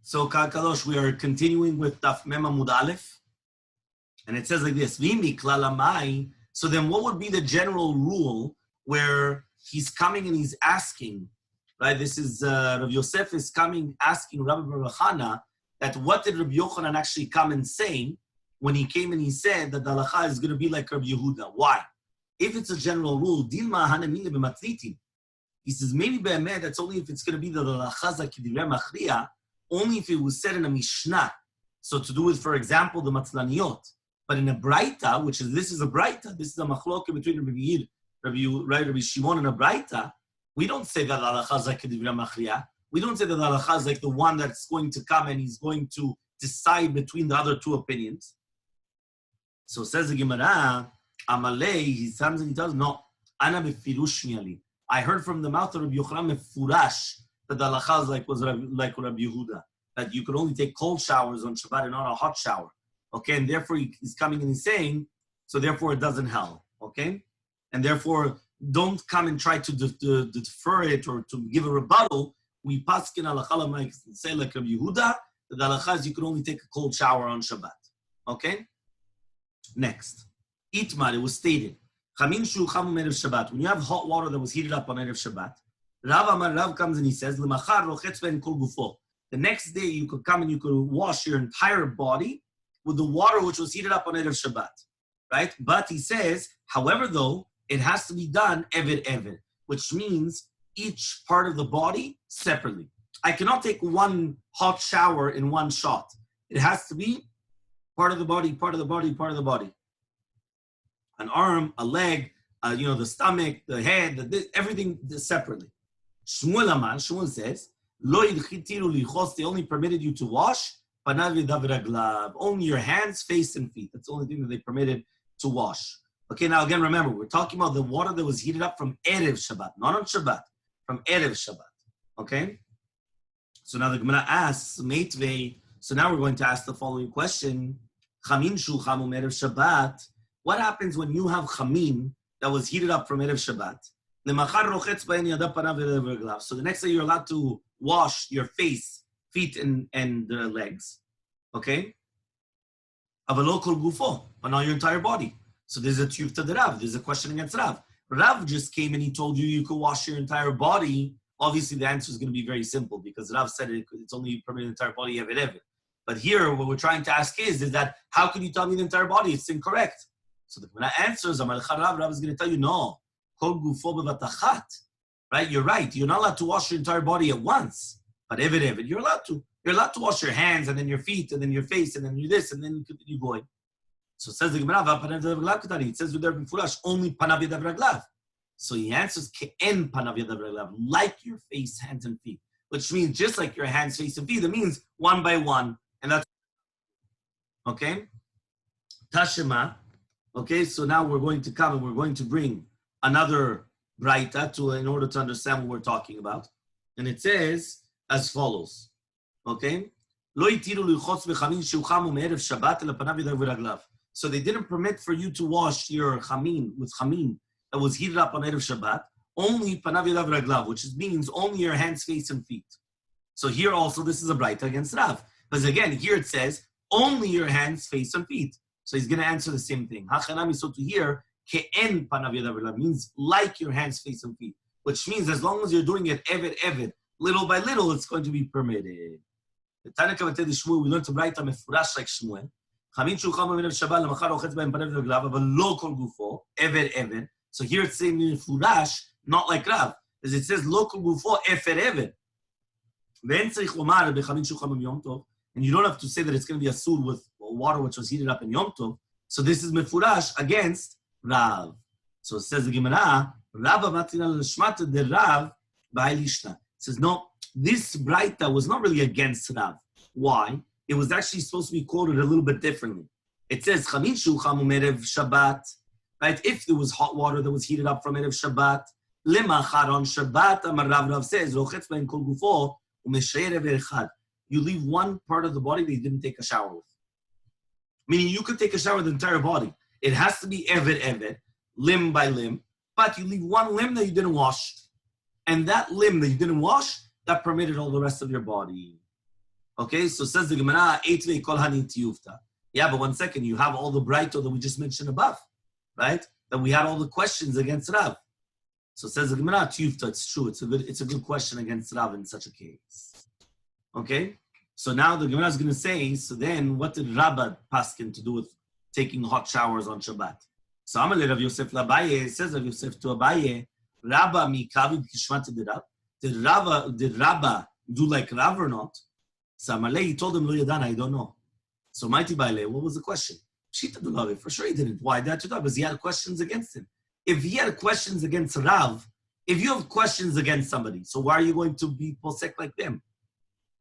So, Kadosh, we are continuing with Daf Mem Amud Aleph, and it says like this: V'imi klalamai. So then, what would be the general rule where he's coming and he's asking, right? This is Rav Yosef is coming asking Rabbi Bar Chana that what did Rabbi Yochanan actually come and say when he came and he said that the halacha is going to be like Rabbi Yehuda? Why? If it's a general rule, dilma hanamile b'matlitin. He says maybe be'emet that's only if it's going to be the halacha zakidivre machriya. Only if it was said in a Mishnah. So to do with, for example, the Matzlaniyot. But in a Braita, which is, this is a Braita, this is a machloke between Rabbi Yir, Rabbi Shimon and a Braita, we don't say that halacha is like Kedivra Machriya. We don't say that halacha is like the one that's going to come and he's going to decide between the other two opinions. So says the Gemara, Amalei, he comes and he tells, no, Ana befirush miali. I heard from the mouth of Rabbi Yochanan mefurash, that the halacha is like Rabbi Yehuda, that you could only take cold showers on Shabbat and not a hot shower. Okay, and therefore he's coming and he's saying, so therefore it doesn't help. Okay, and therefore don't come and try to defer it or to give a rebuttal. We paskin halacha like say like Rabbi Yehuda, that the halacha is you could only take a cold shower on Shabbat. Okay, next, Itmar, it was stated, Chamin shu chamu erev Shabbat. When you have hot water that was heated up on erev Shabbat. Rav comes and he says, the next day you could come and you could wash your entire body with the water which was heated up on Erev Shabbat, right? But he says, however, though, it has to be done eved, which means each part of the body separately. I cannot take one hot shower in one shot. It has to be part of the body, part of the body, part of the body. An arm, a leg, the stomach, the head, everything separately. Shmuel says, they only permitted you to wash only your hands, face, and feet. That's the only thing that they permitted to wash. Okay, now again, remember, we're talking about the water that was heated up from Erev Shabbat, not on Shabbat, from Erev Shabbat. Okay? So now the Gemara asks, Meitvei, so now we're going to ask the following question. Chamin shu chamum Erev Shabbat. What happens when you have chamin that was heated up from Erev Shabbat? So the next day you're allowed to wash your face, feet, and legs. Okay? But not your entire body. So there's a tiyuf to the Rav. There's a question against Rav. Rav just came and he told you could wash your entire body. Obviously the answer is going to be very simple because Rav said it's only permitted the entire body, eved. But here what we're trying to ask is that how can you tell me the entire body? It's incorrect. So the Gemara answers, Rav is going to tell you, no. Right? You're right. You're not allowed to wash your entire body at once. But eved, you're allowed to. You're allowed to wash your hands and then your feet and then your face and then you this and then you continue going. So it says the Gemara, it says there befurash only panav yadav raglav. So he answers ke'en panav yadav raglav, like your face, hands, and feet. Which means just like your hands, face, and feet. That means one by one. And that's okay. Tashema. Okay, so now we're going to come and we're going to bring another braita in order to understand what we're talking about. And it says as follows. Okay? So they didn't permit for you to wash your chamin with chamin that was heated up on Erev Shabbat, only panav yadav raglav, which means only your hands, face, and feet. So here also this is a braita against Rav. Because again, here it says only your hands, face, and feet. So he's going to answer the same thing. Hachanami, so to hear ke'en panav yadav raglav means like your hands, face, and feet. Which means as long as you're doing it eved, little by little, it's going to be permitted. The Tana Kavatei Shmuel, we learned to write a mefurash like Shmuel. Chamin shu chamu erev Shabbat lemachar ochetz b'hem panav raglav, but lo kol gufo eved. So here it's saying mefurash, not like Rav, as it says lo kol gufo eved. Ve'en tzarich lomar bechamin shu chamu yom tov, and you don't have to say that it's going to be a sur with water which was heated up in Yom Tov. So this is mefurash against Rav. So it says the Gemara, Rav matina l'shmata de Rav ba'ilishna. It says no. This braita was not really against Rav. Why? It was actually supposed to be quoted a little bit differently. It says, Chamin shu chamum erev Shabbat. Right? If there was hot water that was heated up from erev Shabbat, lemachar on Shabbat, Amar Rav says, Rochetz ben kol gufo u'meshayer ever echad. You leave one part of the body that you didn't take a shower with. Meaning you could take a shower with the entire body. It has to be eved, limb by limb, but you leave one limb that you didn't wash. And that limb that you didn't wash, that permitted all the rest of your body. Okay, so says the Gemara, Eitvei kol hani tiyufta. Yeah, but 1 second, you have all the brighto that we just mentioned above, right? That we had all the questions against Rav. So says the Gemara, tiyufta, it's true. It's a good question against Rav in such a case. Okay? So now the Gemara is going to say, so then what did Rabba Paskin to do with taking hot showers on Shabbat? So Amalei Rav Yosef Labaye, says Rav Yosef to Abaye, Rabba mi kavid kishmat de Rav. Did Rabba do like Rav or not? So Amalei, he told him, Lo yadana, I don't know. So Mighty Baile, what was the question? Shita Dulavi, for sure he didn't. Why? That because he had questions against him. If he had questions against Rav, if you have questions against somebody, so why are you going to be posek like them?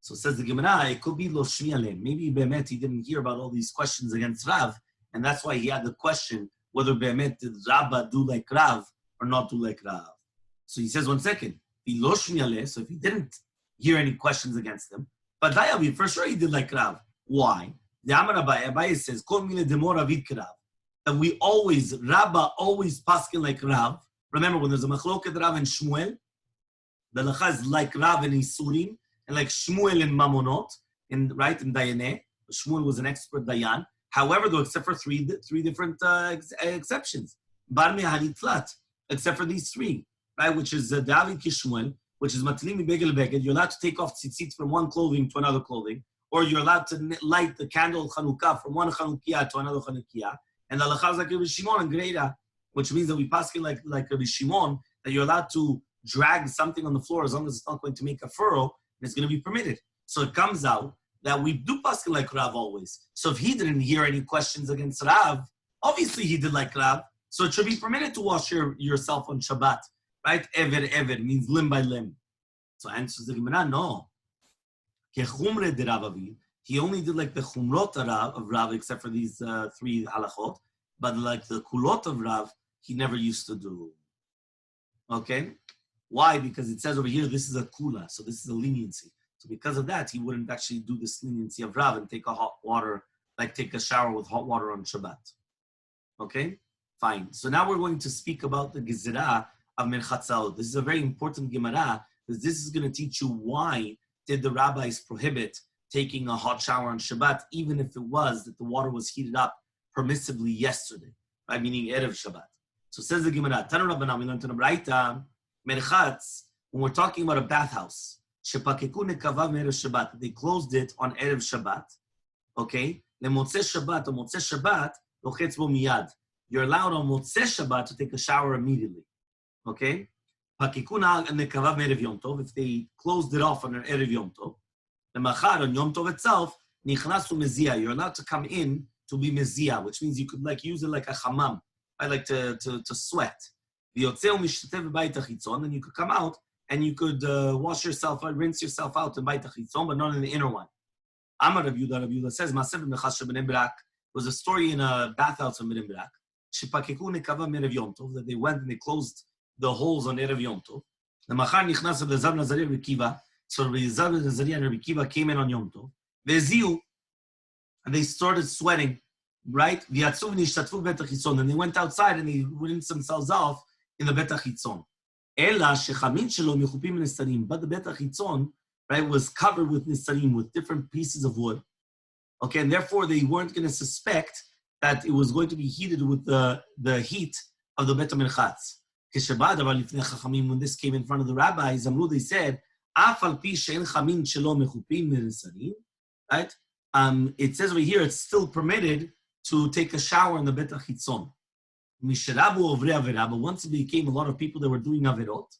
So says the Gemara, it could be lo shmialem. Maybe Be'emet he didn't hear about all these questions against Rav, and that's why he had the question whether Be'emet did Rabba do like Rav or not do like Rav. So he says 1 second, lo shmialem. So if he didn't hear any questions against him, but Dayavi for sure he did like Rav. Why? The Amar Abaye says, Kol mine demor avid Rav. That we always, Rabba always paskin like Rav. Remember when there's a machloket Rav and Shmuel, the lacha is like Rav and Isurim, and like Shmuel and Mamonot, in Dayaneh. Shmuel was an expert Dayan. However, though, except for three different exceptions. Bar Meharitlat, except for these three, right? Which is David Kishmuel, which is Matlim Begel Beged. You're allowed to take off tzitzit from one clothing to another clothing, or you're allowed to light the candle Chanukah from one Chanukiah to another Chanukiah. And the halakha is like Rabbi Shimon and Greira, which means that we pass like Rabbi Shimon, that you're allowed to drag something on the floor as long as it's not going to make a furrow, and it's going to be permitted. So it comes out that we do pass like Rav always. So if he didn't hear any questions against Rav, obviously he did like Rav, so it should be permitted to wash yourself on Shabbat, right? Ever means limb by limb. So answers the Gemara, no. Kechumre de Rav Avi. He only did like the chumrot of Rav, except for these three halachot, but like the kulot of Rav, he never used to do. Okay? Why? Because it says over here, this is a kula, so this is a leniency. So because of that, he wouldn't actually do this leniency of Rav and take a shower with hot water on Shabbat. Okay? Fine. So now we're going to speak about the Gezerah of Merchatzaot. This is a very important Gemara, because this is going to teach you why did the rabbis prohibit taking a hot shower on Shabbat, even if it was that the water was heated up permissibly yesterday, right? Meaning Erev Shabbat. So says the Gemara, Tanu Rabbanan, we learned in the Braita, Merchatz, when we're talking about a bathhouse, Shepakeku nekavav Erev Shabbat, they closed it on Erev Shabbat, okay? Lemotzei Shabbat, or Motzei Shabbat, lochetz bo miyad. You're allowed on Motzei Shabbat to take a shower immediately, okay? Pakeku nekavav Erev Yom Tov, if they closed it off on an Erev Yom Tov, Lemachar, on Yom Tov itself, nichnasu mezia. You're allowed to come in to be mezia, which means you could like use it like a hammam. I like to sweat. V'yotzeu mishtatev b'bayit hachitzon, and you could come out and you could wash yourself, rinse yourself out in bayit hachitzon, but not in the inner one. Amar Rav Yehuda says, Maaseh b'mechas shebnei Brak was a story in a bathhouse of Bnei Brak. Shepakeku nekava merev Yom Tov, that they went and they closed the holes on Erev Yom Tov. Lemachar nichnasu lezav Nazarei Rekiva. So Rabbi Zav and Azariah and Rabbi Kiva came in on Yom Tov. Veziu, and they started sweating, right? And they went outside and they rinsed themselves off in the Bet HaChitzon. But the Bet HaChitzon, right, was covered with nisarim, with different pieces of wood. Okay, and therefore they weren't going to suspect that it was going to be heated with the heat of the Bet HaMerchatz. When this came in front of the rabbis, they said, right? It says over here it's still permitted to take a shower in the Bet HaChitzon. But once it became a lot of people that were doing averot,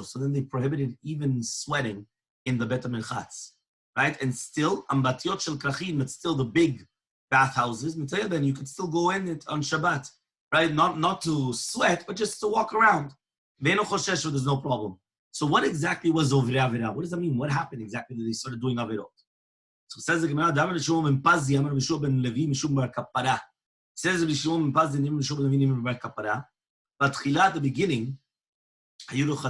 so then they prohibited even sweating in the Bet HaMerchatz. Right? And still, ambatiot shel krachim, it's still the big bathhouses. Then you could still go in it on Shabbat. Right? Not to sweat, but just to walk around. There's no problem. So what exactly was Ovrei Avera? What does that mean? What happened exactly that they started doing Averot? So it says the Gemara, Damar Shimon ben Pazi, Amar Mishua ben Levi, Mishum bar Kapara. Says Shimon ben Pazi, Nimar Mishua ben Levi, Nimar bar Kapara. But Chila at the beginning, they used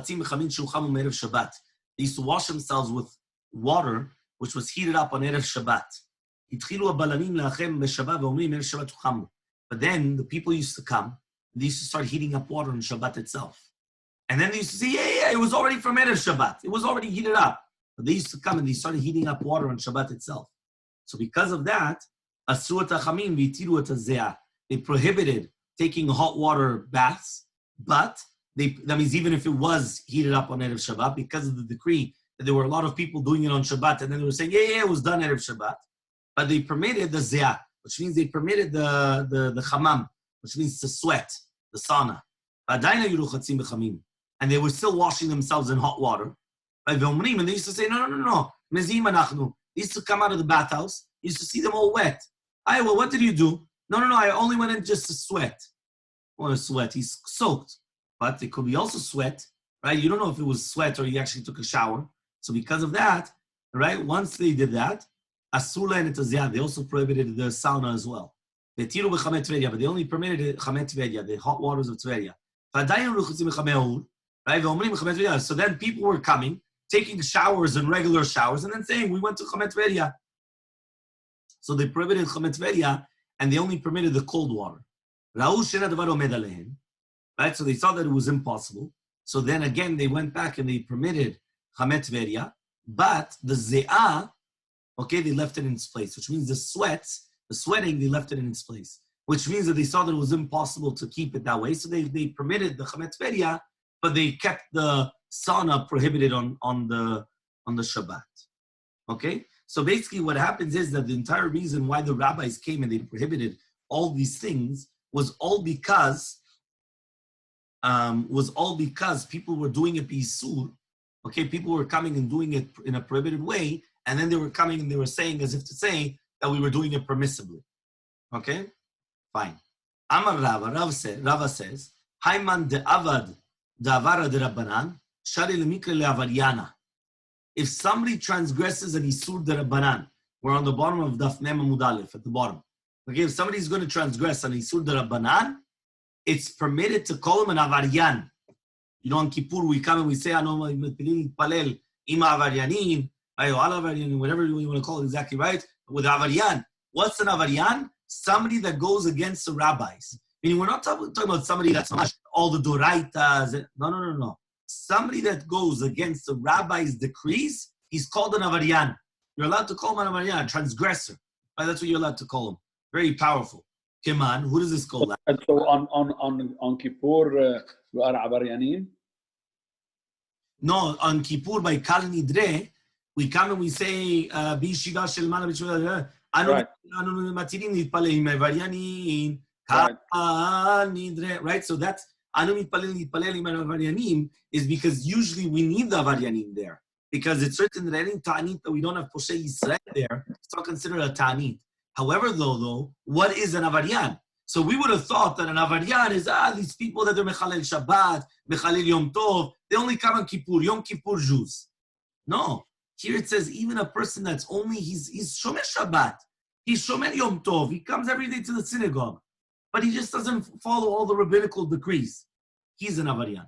to wash themselves with water, which was heated up on Erev Shabbat. But then the people used to come, and they used to start heating up water on Shabbat itself. And then they used to say, yeah, it was already from Erev Shabbat. It was already heated up. But they used to come and they started heating up water on Shabbat itself. So because of that, they prohibited taking hot water baths, but that means even if it was heated up on Erev Shabbat, because of the decree that there were a lot of people doing it on Shabbat, and then they were saying, yeah, it was done Erev Shabbat, but they permitted the ze'ah, which means they permitted the chamam, which means to sweat, the sauna. And they were still washing themselves in hot water. And they used to say, no. They used to come out of the bathhouse. You used to see them all wet. Well, what did you do? No, I only went in just to sweat. Or sweat, he's soaked. But it could be also sweat, right? You don't know if it was sweat or he actually took a shower. So because of that, right, once they did that, Asula and Etaziyah, they also prohibited the sauna as well. But they only permitted Chamet Tveria, the hot waters of Tveria. Right? So then people were coming, taking showers and regular showers, and then saying, we went to Chamet Tveria. So they prohibited Chamet Tveria, and they only permitted the cold water. Right? So they saw that it was impossible. So then again, they went back and they permitted Chamet Tveria, but the ze'ah, okay, they left it in its place, which means the sweating, they left it in its place, which means that they saw that it was impossible to keep it that way. So they permitted the Chamet Tveria, but they kept the sauna prohibited on the Shabbat. Okay? So basically what happens is that the entire reason why the rabbis came and they prohibited all these things was all because people were doing it b'isur. Okay, people were coming and doing it in a prohibited way, and then they were coming and they were saying as if to say that we were doing it permissibly. Okay? Fine. Amar Rava says, Hayman de'avad de'avara de'rabbanan, shari lemikre le'avaryana. If somebody transgresses an isur de'rabbanan, we're on the bottom of Daf Mem Amud Aleph, at the bottom. Okay, if somebody's going to transgress an isur de'rabbanan, it's permitted to call him an avaryan. You know, on Kippur, we come and we say, palel ima avaryanin, whatever you want to call it exactly, right? With avaryan. What's an avaryan? Somebody that goes against the rabbis. Meaning, we're not talking about somebody that's all the doraitas. No. Somebody that goes against the rabbi's decrees, he's called an avaryan. You're allowed to call him an avaryan, transgressor. Right? That's what you're allowed to call him. Very powerful. Keman, who does this call? And so on Kippur, you are avaryanin? No, on Kippur by Kal Nidre, we come and we say, Bishiva shel mana b'shuvah, anu matirim nitpalel im avaryanin, Kal Nidre, right? So that's anu nitpalel im avaryanim is because usually we need the avaryanim there because it's written that any ta'anit that we don't have Poshei Yisrael there, it's not considered a ta'anit. However, though, what is an avaryan? So we would have thought that an avaryan is, these people that are Mechalel Shabbat, Mechalel Yom Tov, they only come on Kippur, Yom Kippur Jews. No. Here it says even a person that's only, he's Shomer Shabbat, he's Shomer Yom Tov, he comes every day to the synagogue, but he just doesn't follow all the rabbinical decrees. He's an avaryan.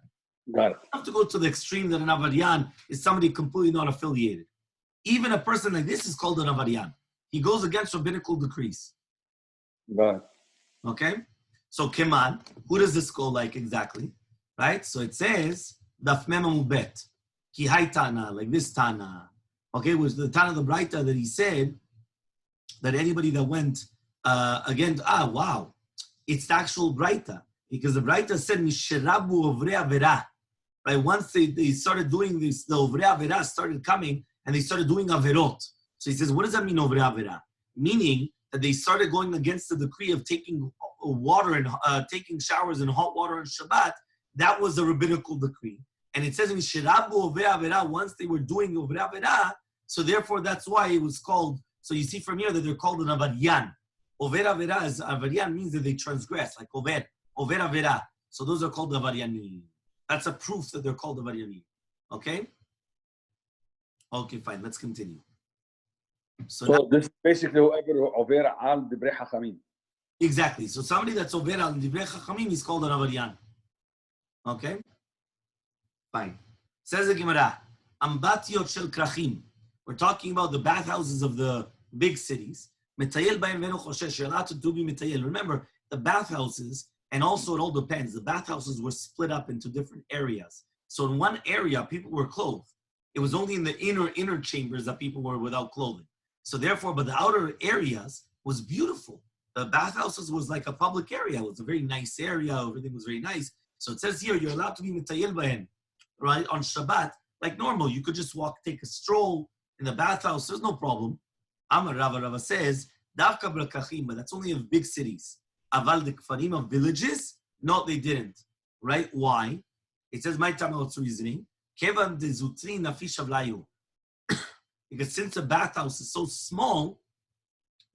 Got it. You have to go to the extreme that an avaryan is somebody completely not affiliated. Even a person like this is called an avaryan. He goes against rabbinical decrees. Right. Okay? So, Keman, who does this go like exactly? Right? So it says, Daf Mem Amud Bet, Ki Hai Tana, like this Tana. Okay, was the Tana of the Braita that he said that anybody that went against, wow, it's the actual Braita. Because the Braita said, Misherabu Ovrei Avera. Right? Once they started doing this, the Ovrei Avera started coming and they started doing Averot. So he says, what does that mean, Ovrei Avera? Meaning that they started going against the decree of taking water and taking showers in hot water on Shabbat. That was the rabbinical decree. And it says in Shirabu Ovrei Avera, once they were doing Ovrei Avera, so therefore that's why it was called, so you see from here that they're called an avaryan. Ovrei Avera is, avaryan means that they transgress, like Ovrei Avera. So those are called avaryanim. That's a proof that they're called avaryanim. Okay? Okay, fine, let's continue. So this is basically whoever over al divrei chachamim. Exactly. So somebody that's over al divrei chachamim is called an avaryan. Okay? Fine. Says the Gemara, Ambatiot shel krachim. We're talking about the bathhouses of the big cities. Metayel b'hem v'eno choshesh. You're allowed to do metayel. Remember, the bathhouses, and also it all depends. The bathhouses were split up into different areas. So in one area, people were clothed. It was only in the inner chambers that people were without clothing. So therefore, but the outer areas was beautiful. The bathhouses was like a public area. It was a very nice area. Everything was very nice. So it says here, you're allowed to be mitayel bahen, right? On Shabbat, like normal. You could just walk, take a stroll in the bathhouse. There's no problem. Amar Rava says, Davka b'rakachim, but that's only of big cities. Aval the kfarim of villages, no, they didn't. Right? Why? It says, my tamelot's reasoning. Kevan de zutrin nafish avlayu. Because since the bathhouse is so small,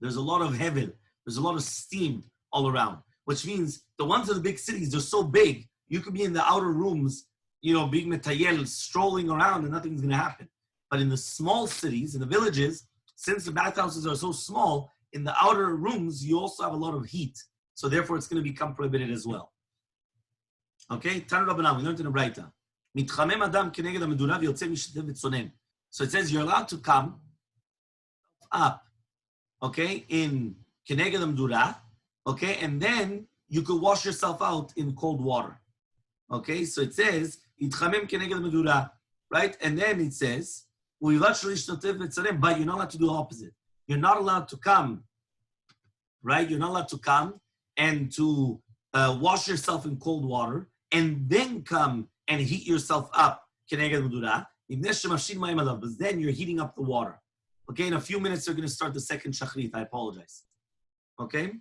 there's a lot of hevel, there's a lot of steam all around, which means the ones in the big cities, they're so big, you could be in the outer rooms, being metayel, strolling around, and nothing's going to happen. But in the small cities, in the villages, since the bathhouses are so small, in the outer rooms, you also have a lot of heat. So therefore, it's going to become prohibited as well. Okay? Tanu Rabbanan, we learned in the Braita. Mitchamem adam keneged hamedura v'yotzei mishtev v'tzonen. So it says you're allowed to come up, okay, in keneged hamedura, okay, and then you could wash yourself out in cold water. Okay, so it says, Itchamem keneged hamedura, right? And then it says, but you're not allowed to do the opposite. You're not allowed to come, right? You're not allowed to come and to wash yourself in cold water and then come and heat yourself up, keneged hamedura. But then you're heating up the water. Okay, in a few minutes, they're going to start the second shachrit. I apologize. Okay?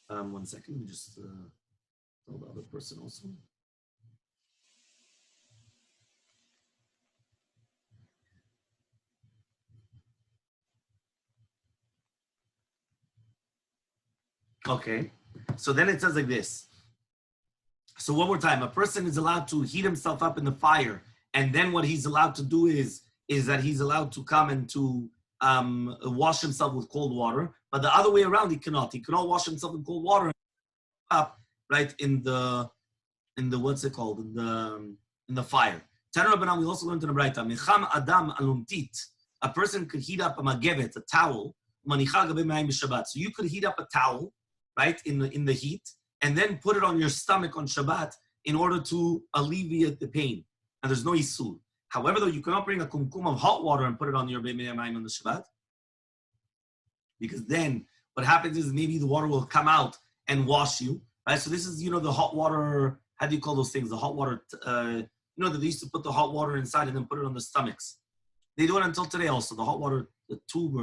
1 second. Let me just tell the other person also. Okay. So then it says like this. So one more time, a person is allowed to heat himself up in the fire, and then what he's allowed to do is that he's allowed to come and to wash himself with cold water. But the other way around, he cannot. He cannot wash himself in cold water up right in the what's it called in the fire. Tanu Rabbanan, we also learned in the Braita, Mecham Adam alumtit. A person could heat up a magevet, a towel. So you could heat up a towel, right, in the heat, and then put it on your stomach on Shabbat in order to alleviate the pain. And there's no isur. However, though, you cannot bring a kumkum of hot water and put it on your b'mayim on the Shabbat. Because then what happens is maybe the water will come out and wash you. Right? So this is, the hot water, how do you call those things? The hot water, that they used to put the hot water inside and then put it on the stomachs. They do it until today also, the hot water, the tube.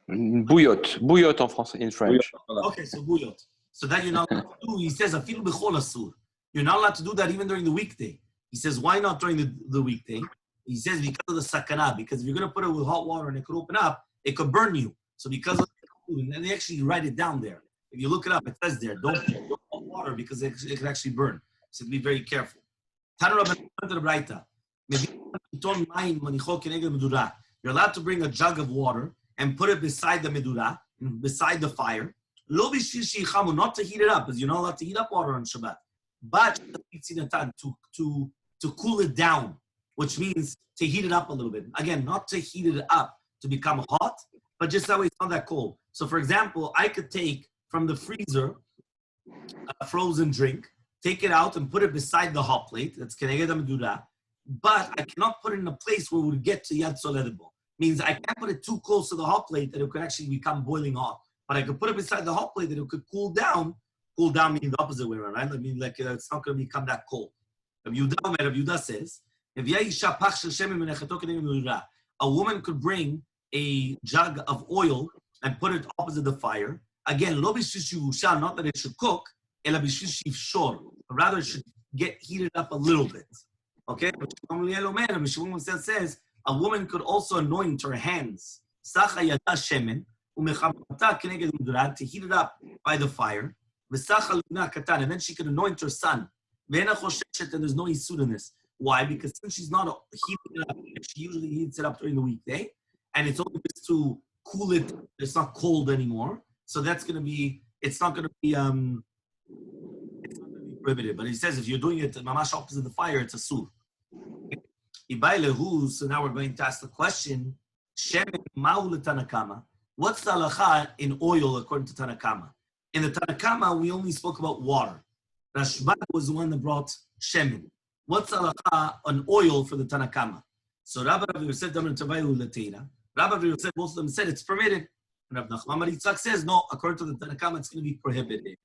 Bouillotte en français, in French. Okay, so bouillotte. So that you're not allowed to do, he says, afilu b'chol asur. You're not allowed to do that even during the weekday. He says, why not during the weekday? He says, because of the sakana, because if you're going to put it with hot water and it could open up, it could burn you. So because of and they actually write it down there. If you look it up, it says there, don't hot water because it could actually burn. So be very careful. Tanu Rabbanan, you're allowed to bring a jug of water and put it beside the medura, beside the fire. Not to heat it up, because you're not allowed to heat up water on Shabbat. But to cool it down, which means to heat it up a little bit. Again, not to heat it up to become hot, but just that way it's not that cold. So for example, I could take from the freezer a frozen drink, take it out and put it beside the hot plate. That's keneged hamedura. But I cannot put it in a place where it would get to yad soledable. Means I can't put it too close to the hot plate that it could actually become boiling hot. But I could put it beside the hot plate that it could cool down. Cool down means the opposite way around, right? I mean, like it's not going to become that cold. Rabbi Yehuda says, a woman could bring a jug of oil and put it opposite the fire. Again, not that it should cook, but rather it should get heated up a little bit. Okay? Says a woman could also anoint her hands to heat it up by the fire. And then she could anoint her son. And there's no isur in this. Why? Because since she's not heating it up, she usually heats it up during the weekday, and it's only just to cool it. It's not cold anymore, so that's going to be. It's not going to be. It's not going to be prohibited. But he says if you're doing it mamash opposite the fire, it's a sur. So now we're going to ask the question: Shemen ma'u Tanakama. What's the halacha in oil according to Tanakama? In the Tanakama, we only spoke about water. Rashba was the one that brought shemen. what's halacha on oil for the Tanakama? So Rabbi Yosef Damar Tavayu Lateira. Rabbi Yosef, both of them said it's permitted. And Rabbi Nachman Bar Yitzchak says, no, according to the Tanakama, it's going to be prohibited.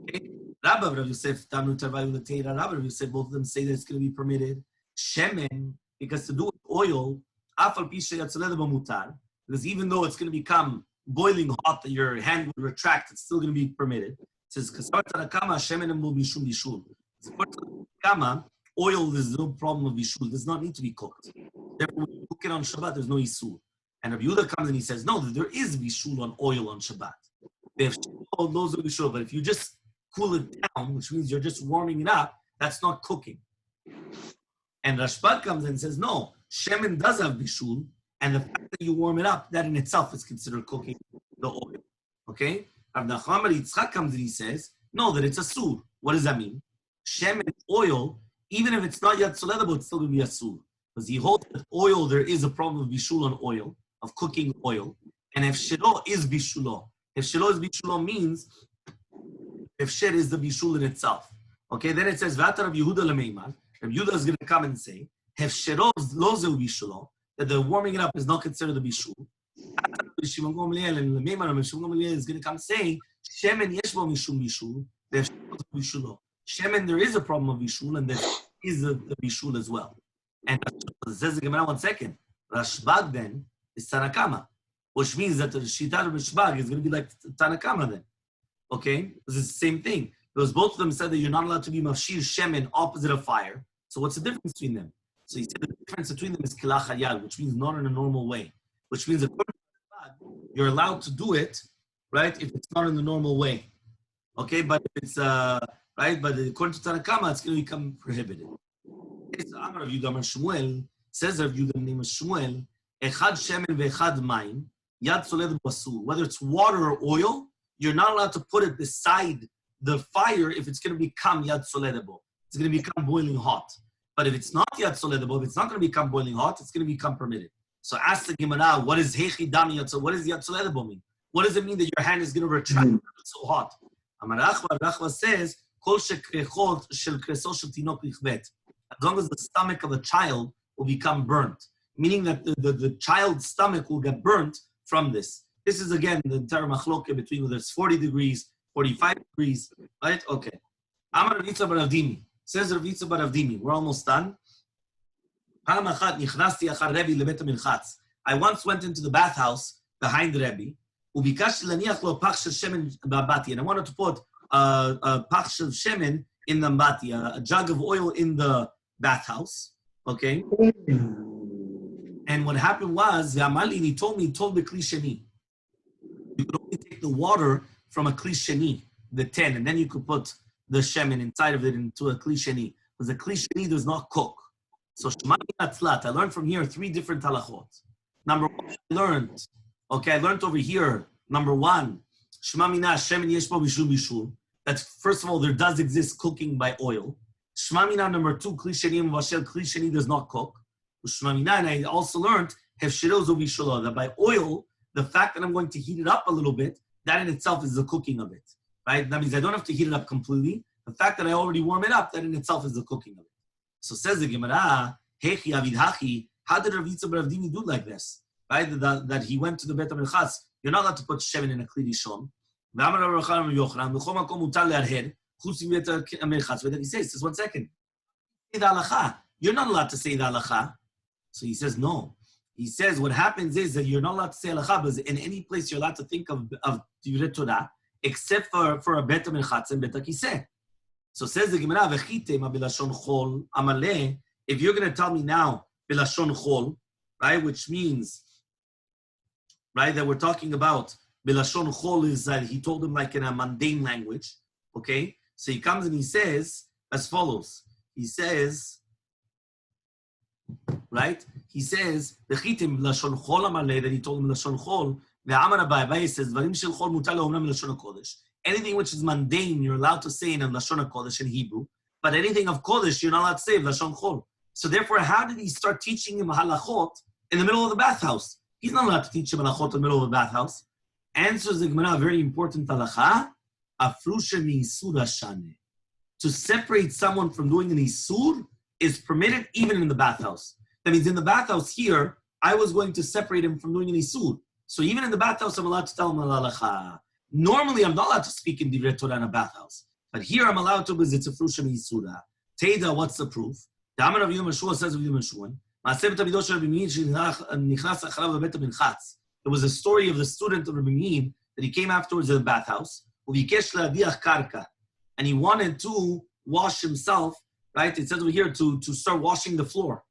Okay? Rabbi Yosef Damar Tavayu Lateira. Rabbi Yosef, both of them say that it's going to be permitted. Shemen, because to do with oil, Afal Pisha Yatzaleda B'mutar, because even though it's going to become boiling hot, that your hand would retract, it's still going to be permitted. It says, Kasar Tanakama, Shemen Emu Bishum Bishul. According to Tanakama, oil, there's no problem of bishul. It does not need to be cooked. Therefore, when you cook it on Shabbat, there's no isur. And Rabbi Yehuda comes and he says, no, there is bishul on oil on Shabbat. Those are bishul. But if you just cool it down, which means you're just warming it up, that's not cooking. And Rashbad comes and says, no, shemen does have bishul, and the fact that you warm it up, that in itself is considered cooking the oil. Okay? Rabbi Nachman Bar Yitzchak comes and he says, no, that it's a sur. What does that mean? Shemen, oil, even if it's not yet soledable, it's still going to be asur. Because he holds that oil, there is a problem of bishul on oil, of cooking oil. And if shelo is bishulo. If shelo is bishulo means if shed is the bishul in itself. Okay, then it says, V'ata Rabbi Yehuda lemeimar. Rabbi Yehuda is going to come and say, if shelo lo zeu bishulo, that the warming it up is not considered the bishul. Shimon Gamliel and lemeimar, Shimon Gamliel is going to come saying, shemen yesh bo mishum bishul, if shelo is bishulo. Shemen, there is a problem of bishul, and there is a bishul as well. And says the Gemara, 1 second. Rashbag then is Tanakama, which means that the Shita of Rashbag is going to be like Tanakama then. Okay? Because it's the same thing. Because both of them said that you're not allowed to be mafshir shemen opposite of fire. So what's the difference between them? So he said the difference between them is kilach hayal, which means not in a normal way. Which means according to Rashbag, you're allowed to do it, right, if it's not in the normal way. Okay? But if it's right? But according to Tanakama, it's going to become prohibited. It's Amar Rav Yehuda Amar Shmuel, says Rav Yehuda name of Shmuel, Echad shemen ve'echad mayim, yad soled basur. Whether it's water or oil, you're not allowed to put it beside the fire if it's going to become yad soledable. It's going to become boiling hot. But if it's not yad soledable, if it's not going to become boiling hot, it's going to become permitted. So ask the Gemara, what is hechi dami yad? What does yad soledable mean? What does it mean that your hand is going to retract? It's so hot. Amar Rachva says, as long as the stomach of a child will become burnt, meaning that the child's stomach will get burnt from this. This is again the entire machloke between whether it's 40 degrees, 45 degrees, right? Okay. Amar Rav Yitzchak bar Avdimi. Says Rav Yitzchak bar Avdimi. We're almost done. I once went into the bathhouse behind the Rebbe, and I wanted to put a pach shel shemen in the ambati, a jug of oil in the bathhouse, okay? And what happened was, he told the kli sheni. You could only take the water from a kli sheni, the 10, and then you could put the shemen inside of it into a kli sheni. Because the kli sheni does not cook. So shema min atzlat, I learned from here 3 different halachot. Number 1, I learned over here, number 1, shema mina shemen yesh bo bishul bishul. That first of all, there does exist cooking by oil. Shema mina number 2, kli sheni vashel, kli sheni does not cook. Shema mina, and I also learned hefshiro zo bishul, that by oil, the fact that I'm going to heat it up a little bit, that in itself is the cooking of it, right? That means I don't have to heat it up completely. The fact that I already warm it up, that in itself is the cooking of it. So says the Gemara, hechi avid hachi, how did Rav Yitzchak bar Avdimi do like this? Right? That he went to the Beit HaMerchatz. You're not allowed to put shemen in a kli rishon. But then he says, just 1 second. Say the halacha. You're not allowed to say the halacha. So he says, no. He says what happens is that you're not allowed to say halacha, because in any place you're allowed to think of Divrei Torah, except for a Beit HaMerchatz and Beit HaKiseh. So says the Gemara, v'chitem b'lashon chol amaleh. If you're going to tell me now b'lashon chol, right, which means, right, that we're talking about b'lashon chol is that he told him like in a mundane language, okay? So he comes and he says as follows. He says, right? He says v'chitem b'lashon chol amaleh, that he told him b'lashon chol. Ve'amar Abai says dvarim shel chol mutar le'omram b'lashon hakodesh. Anything which is mundane, you're allowed to say in Lashon HaKodesh in Hebrew, but anything of Kodesh, you're not allowed to say in Lashon Chol. So therefore, how did he start teaching him halachot in the middle of the bathhouse? He's not allowed to teach him halachot in the middle of the bathhouse. Answers the Gemara, very important halacha, afrusha mi isur hashane. To separate someone from doing an isur is permitted even in the bathhouse. That means in the bathhouse here, I was going to separate him from doing an isur. So even in the bathhouse, I'm allowed to tell him halacha. Normally, I'm not allowed to speak in divrei Torah in a bathhouse. But here I'm allowed to because it's a frusha isura. Teda, what's the proof? The Amar of Yom Yeshua says of Yom Yeshua, there was a story of the student of Rabbi Meir that he came afterwards in the bathhouse, and he wanted to wash himself, right? It says over here to start washing the floor,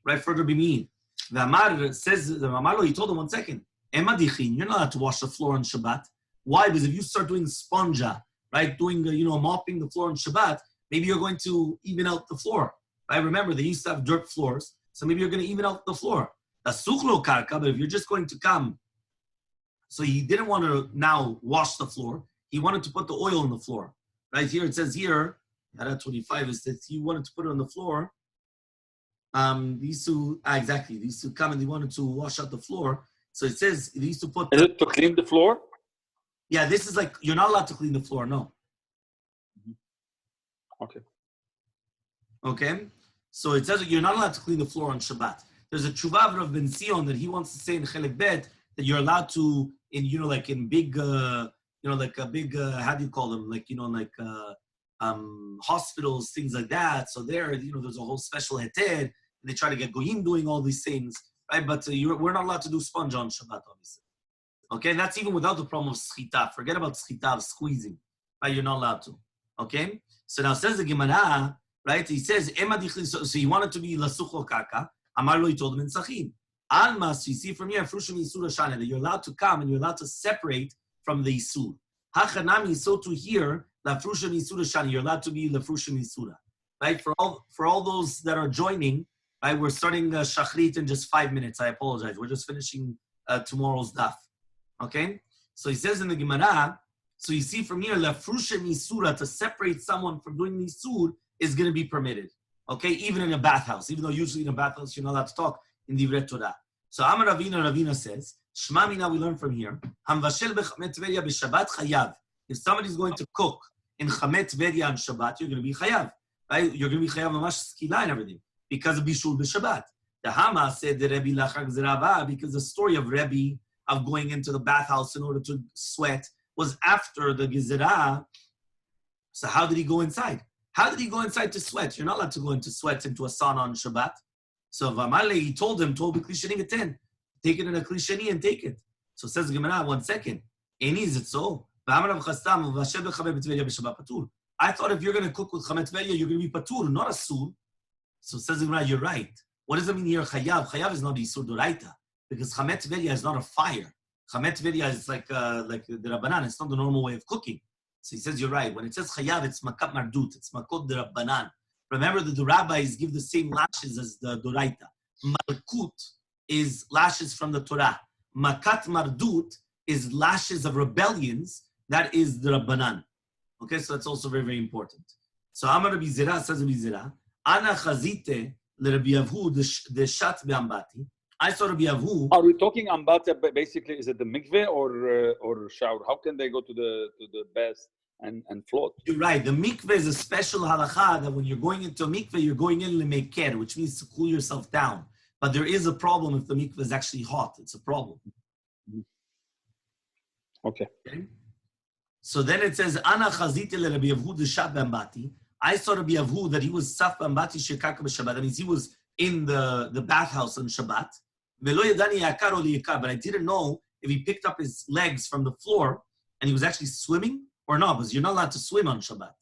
right, for Rabbi Meir. The Amar says, he told him, 1 second, you're not allowed to wash the floor on Shabbat. Why? Because if you start doing sponja, right, doing, mopping the floor on Shabbat, maybe you're going to even out the floor, right? Remember, they used to have dirt floors, so maybe you're going to even out the floor. Suchlo karka, but if you're just going to come, so he didn't want to now wash the floor, he wanted to put the oil on the floor. Right here, it says here, at 25 is that he wanted to put it on the floor. These two come and they wanted to wash out the floor. So it says they used to put. Is it to clean the floor? Yeah, this is like you're not allowed to clean the floor. No. Okay. So it says you're not allowed to clean the floor on Shabbat. There's a tshuva of Ben Sion that he wants to say in Chelek Bet that you're allowed to in big how do you call them? Hospitals, things like that. So there, there's a whole special heter, and they try to get goyim doing all these things, right? But we're not allowed to do sponge on Shabbat, obviously. Okay, and that's even without the problem of schita. Forget about schita, of squeezing, right? You're not allowed to. Okay, so now says the Gemara, right? He says, so he wanted to be lasucho kaka. Amar lo, he told him in Sachin. Almas, you see from here, frushim isur shana, that you're allowed to come and you're allowed to separate from the isur. Hachanami, so to here, la frushim isura shana, you're allowed to be la frushim isura, right? For all those that are joining, right? We're starting shachrit in just 5 minutes. I apologize. We're just finishing tomorrow's daf. Okay, so he says in the Gemara. So you see from here, la frushim isura, to separate someone from doing isur is going to be permitted. Okay, even in a bathhouse, even though usually in a bathhouse you're not allowed to talk in divrei Torah. So Amar Ravina says, Shema Mina, we learn from here, Hamvashel bechamet tveria b'Shabbat chayav. If somebody's going to cook in chamet tveria on Shabbat, you're going to be chayav, right? You're going to be chayav mamash skila and everything because of bishul b'Shabbat. The Hama said the Rebbe lachar zerava, because the story of Rebbe of going into the bathhouse in order to sweat was after the gezerah. So how did he go inside? How did he go inside to sweat? You're not allowed to go into sweat into a sauna on Shabbat. So Vamale, he told him kli sheni ten, take it in a kli sheni and take it. So says the Gemara, 1 second. Any is it so? I thought if you're going to cook with chamet tveria, you're going to be patur, not a sur. So says the Gemara, you're right. What does it mean here? Chayav. Chayav is not isur doraita because chamet tveria is not a fire. Chamet tveria is like the Rabbanan. It's not the normal way of cooking. So he says, you're right. When it says chayav, it's makat mardut. It's makot de Rabbanan. Remember that the rabbis give the same lashes as the doraita. Malkut is lashes from the Torah. Makat mardut is lashes of rebellions. That is the Rabbanan. Okay, so that's also very, very important. So Amar Rabbi Zera says Rabbi Zera, Ana chazite le Rabbi Yavhu the shat be'ambati. I saw Rabbi Yavhu. Are we talking ambata? Basically, is it the mikveh or shower? How can they go to the bath and float? You're right. The mikveh is a special halacha that when you're going into a mikveh, you're going in lemeker, which means to cool yourself down. But there is a problem if the mikveh is actually hot. It's a problem. Okay. So then it says, Ana chazite le Rabbi Yavhu the shat be'ambati. I saw Rabbi Yavhu that he was saf be'ambati shekaka b'Shabbat. That means he was in the bathhouse on Shabbat. But I didn't know if he picked up his legs from the floor and he was actually swimming or not, because you're not allowed to swim on Shabbat.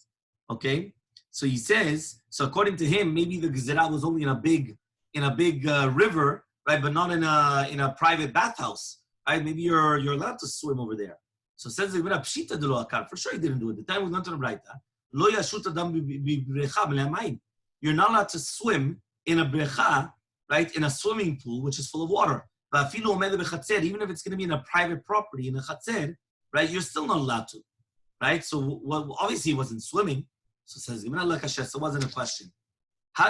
Okay? So he says, so according to him, maybe the gezerah was only in a big river, right? But not in a private bathhouse, right? Maybe you're allowed to swim over there. So says the Gemara, pshita de lo akar. For sure he didn't do it. The time we went to the Braita, lo yashut adam b'brecha b'le'amayim. You're not allowed to swim in a brecha, right, in a swimming pool, which is full of water. But even if it's going to be in a private property, in a chatzer, right, you're still not allowed to, right? So obviously he wasn't swimming. So it says, so it wasn't a question. It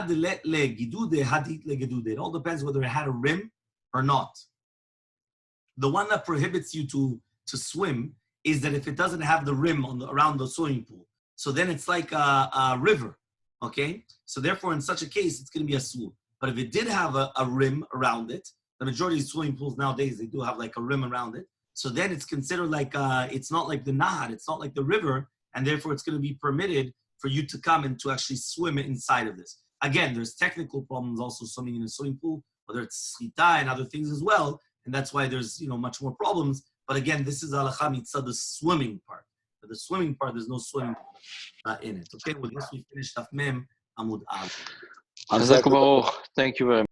all depends whether it had a rim or not. The one that prohibits you to swim is that if it doesn't have the rim around the swimming pool. So then it's like a river. Okay? So therefore, in such a case, it's going to be a sul. But if it did have a rim around it, the majority of swimming pools nowadays, they do have like a rim around it. So then it's considered like, it's not like the nahar, it's not like the river, and therefore it's going to be permitted for you to come and to actually swim inside of this. Again, there's technical problems also swimming in a swimming pool, whether it's schita and other things as well, and that's why there's much more problems. But again, this is halacha mitzvah, the swimming part. But the swimming part, there's no swimming in it. Okay, with this we finished Daf Mem Amud Aleph. Hazak Baruch. Thank you very much.